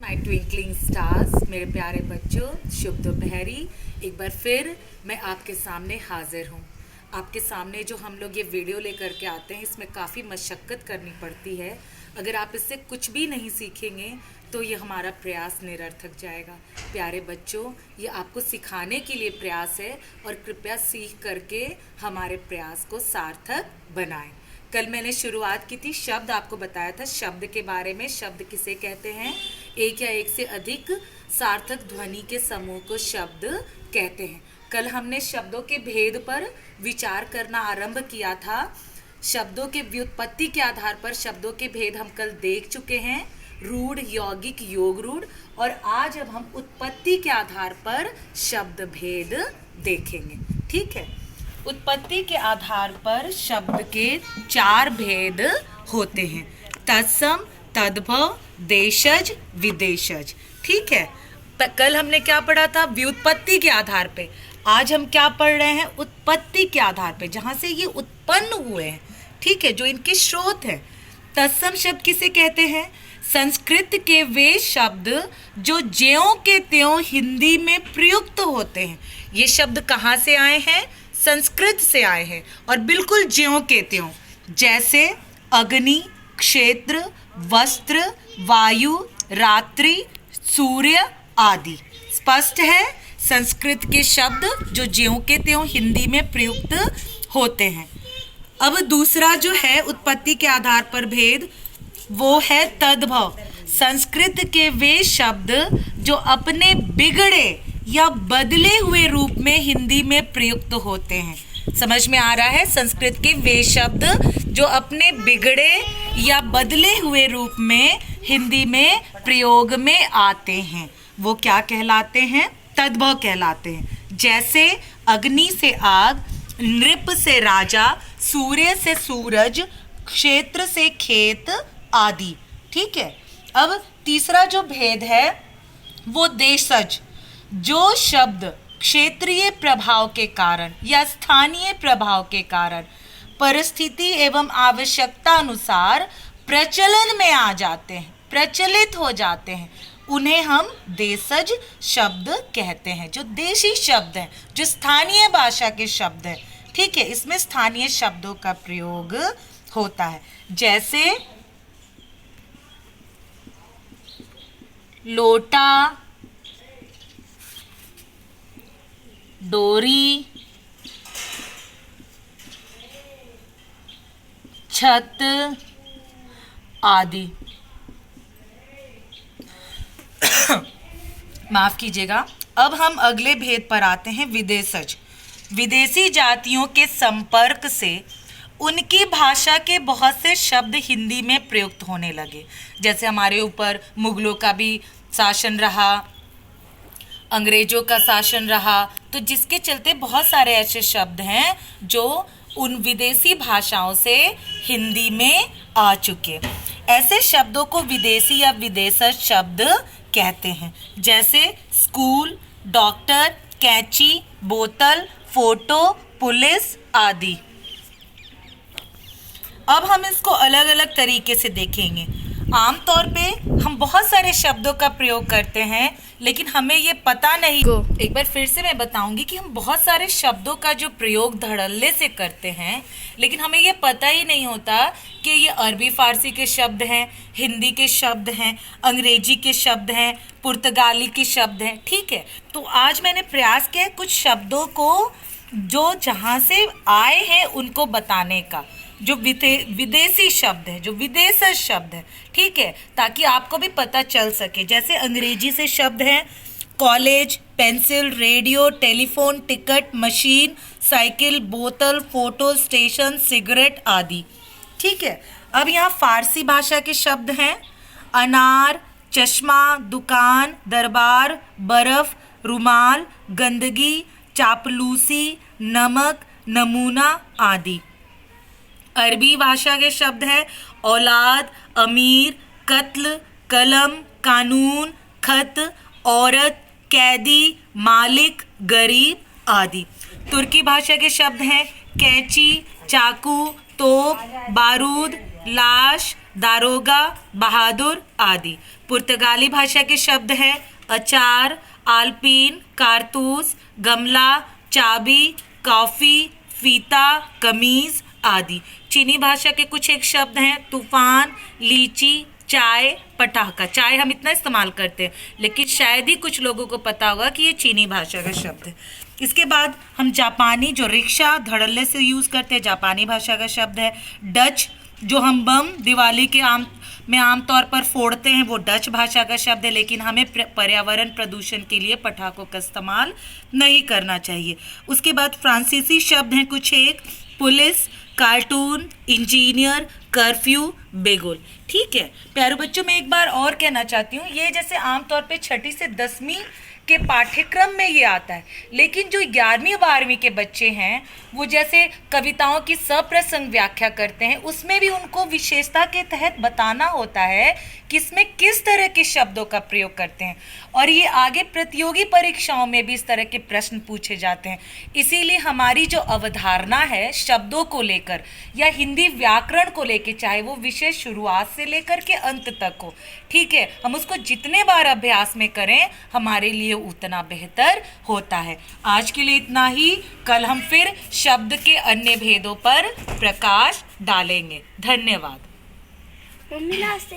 My twinkling stars, मेरे प्यारे बच्चों, शुभ दोपहरी। एक बार फिर मैं आपके सामने हाजिर हूँ। आपके सामने जो हम लोग ये वीडियो लेकर के आते हैं, इसमें काफ़ी मशक्क़त करनी पड़ती है। अगर आप इससे कुछ भी नहीं सीखेंगे तो ये हमारा प्रयास निरर्थक जाएगा। प्यारे बच्चों, ये आपको सिखाने के लिए प्रयास है और कृपया सीख करके हमारे प्रयास को सार्थक बनाएं। कल मैंने शुरुआत की थी, शब्द आपको बताया था शब्द के बारे में। शब्द किसे कहते हैं? एक या एक से अधिक सार्थक ध्वनि के समूह को शब्द कहते हैं। कल हमने शब्दों के भेद पर विचार करना आरंभ किया था। शब्दों के व्युत्पत्ति के आधार पर शब्दों के भेद हम कल देख चुके हैं, रूढ़, यौगिक, योग रूढ़। और आज अब हम उत्पत्ति के आधार पर शब्द भेद देखेंगे। ठीक है, उत्पत्ति के आधार पर शब्द के 4 भेद होते हैं: तत्सम, तद्भव, देशज, विदेशज। ठीक है, कल हमने क्या पढ़ा था? व्युत्पत्ति के आधार पे। आज हम क्या पढ़ रहे हैं? उत्पत्ति के आधार पे, जहां से ये उत्पन्न हुए हैं। ठीक है, जो इनके स्रोत हैं। तत्सम शब्द किसे कहते हैं? संस्कृत के वे शब्द जो ज्यों के त्यों हिंदी में प्रयुक्त होते हैं। ये शब्द कहाँ से आए हैं? संस्कृत से आए हैं, और बिल्कुल ज्यों के त्यों। जैसे अग्नि, क्षेत्र, वस्त्र, वायु, रात्रि, सूर्य आदि। स्पष्ट है? संस्कृत के शब्द जो ज्यों के त्यों हिंदी में प्रयुक्त होते हैं। अब दूसरा जो है उत्पत्ति के आधार पर भेद, वो है तद्भव। संस्कृत के वे शब्द जो अपने बिगड़े या बदले हुए रूप में हिंदी में प्रयुक्त होते हैं। समझ में आ रहा है? संस्कृत के वे शब्द जो अपने बिगड़े या बदले हुए रूप में हिंदी में प्रयोग में आते हैं, वो क्या कहलाते हैं? तद्भव कहलाते हैं। जैसे अग्नि से आग, नृप से राजा, सूर्य से सूरज, क्षेत्र से खेत आदि। ठीक है, अब तीसरा जो भेद है वो देशज। जो शब्द क्षेत्रीय प्रभाव के कारण या स्थानीय प्रभाव के कारण परिस्थिति एवं आवश्यकता अनुसार प्रचलन में आ जाते हैं, प्रचलित हो जाते हैं, उन्हें हम देशज शब्द कहते हैं। जो देशी शब्द हैं, जो स्थानीय भाषा के शब्द हैं। ठीक है, इसमें स्थानीय शब्दों का प्रयोग होता है। जैसे लोटा, डोरी, छत आदि। माफ कीजिएगा। अब हम अगले भेद पर आते हैं, विदेशज। विदेशी जातियों के संपर्क से उनकी भाषा के बहुत से शब्द हिंदी में प्रयुक्त होने लगे। जैसे हमारे ऊपर मुगलों का भी शासन रहा, अंग्रेजों का शासन रहा, तो जिसके चलते बहुत सारे ऐसे शब्द हैं जो उन विदेशी भाषाओं से हिंदी में आ चुके। ऐसे शब्दों को विदेशी या विदेशज शब्द कहते हैं। जैसे स्कूल, डॉक्टर, कैंची, बोतल, फोटो, पुलिस आदि। अब हम इसको अलग अलग तरीके से देखेंगे। आमतौर पे हम बहुत सारे शब्दों का प्रयोग करते हैं, लेकिन हमें ये पता नहीं। एक बार फिर से मैं बताऊंगी कि हम बहुत सारे शब्दों का जो प्रयोग धड़ल्ले से करते हैं, लेकिन हमें ये पता ही नहीं होता कि ये अरबी फारसी के शब्द हैं, हिंदी के शब्द हैं, अंग्रेजी के शब्द हैं, पुर्तगाली के शब्द हैं। ठीक है, तो आज मैंने प्रयास किया है कुछ शब्दों को जो जहाँ से आए हैं उनको बताने का, जो विदेशी शब्द है, जो विदेशज शब्द है। ठीक है, ताकि आपको भी पता चल सके। जैसे अंग्रेजी से शब्द हैं college, pencil, radio, telephone, ticket, machine, cycle, बोतल, फोटो, स्टेशन, सिगरेट आदि। ठीक है, अब यहाँ फारसी भाषा के शब्द हैं अनार, चश्मा, दुकान, दरबार, बर्फ, रुमाल, गंदगी, चापलूसी, नमक, नमूना आदि। अरबी भाषा के शब्द हैं औलाद, अमीर, कत्ल, कलम, कानून, खत, औरत, कैदी, मालिक, गरीब आदि। तुर्की भाषा के शब्द हैं कैंची, चाकू, तोप, बारूद, लाश, दारोगा, बहादुर आदि। पुर्तगाली भाषा के शब्द हैं अचार, आल्पीन, कारतूस, गमला, चाबी, कॉफी, फीता, कमीज आदि। चीनी भाषा के कुछ एक शब्द हैं तूफान, लीची, चाय, पटाखा। चाय हम इतना इस्तेमाल करते हैं लेकिन शायद ही कुछ लोगों को पता होगा कि ये चीनी भाषा का शब्द है। इसके बाद हम जापानी, जो रिक्शा धड़ल्ले से यूज़ करते हैं, जापानी भाषा का शब्द है। डच, जो हम बम दिवाली के आमतौर पर फोड़ते हैं, वो डच भाषा का शब्द है, लेकिन हमें पर्यावरण प्रदूषण के लिए पटाखों का इस्तेमाल नहीं करना चाहिए। उसके बाद फ्रांसीसी शब्द हैं कुछ एक पुलिस, कार्टून, इंजीनियर, कर्फ्यू, बेगोल। ठीक है प्यारे बच्चों, मैं एक बार और कहना चाहती हूँ, ये जैसे आमतौर पे 6ठी से 10वीं के पाठ्यक्रम में ये आता है, लेकिन जो 11वीं 12वीं के बच्चे हैं वो जैसे कविताओं की सप्रसंग व्याख्या करते हैं, उसमें भी उनको विशेषता के तहत बताना होता है कि इसमें किस तरह के शब्दों का प्रयोग करते हैं, और ये आगे प्रतियोगी परीक्षाओं में भी इस तरह के प्रश्न पूछे जाते हैं। इसीलिए हमारी जो अवधारणा है शब्दों को लेकर या हिंदी व्याकरण को लेकर, चाहे वो विषय शुरुआत से लेकर के अंत तक हो, ठीक है, हम उसको जितने बार अभ्यास में करें हमारे लिए उतना बेहतर होता है। आज के लिए इतना ही, कल हम फिर शब्द के अन्य भेदों पर प्रकाश डालेंगे। धन्यवाद।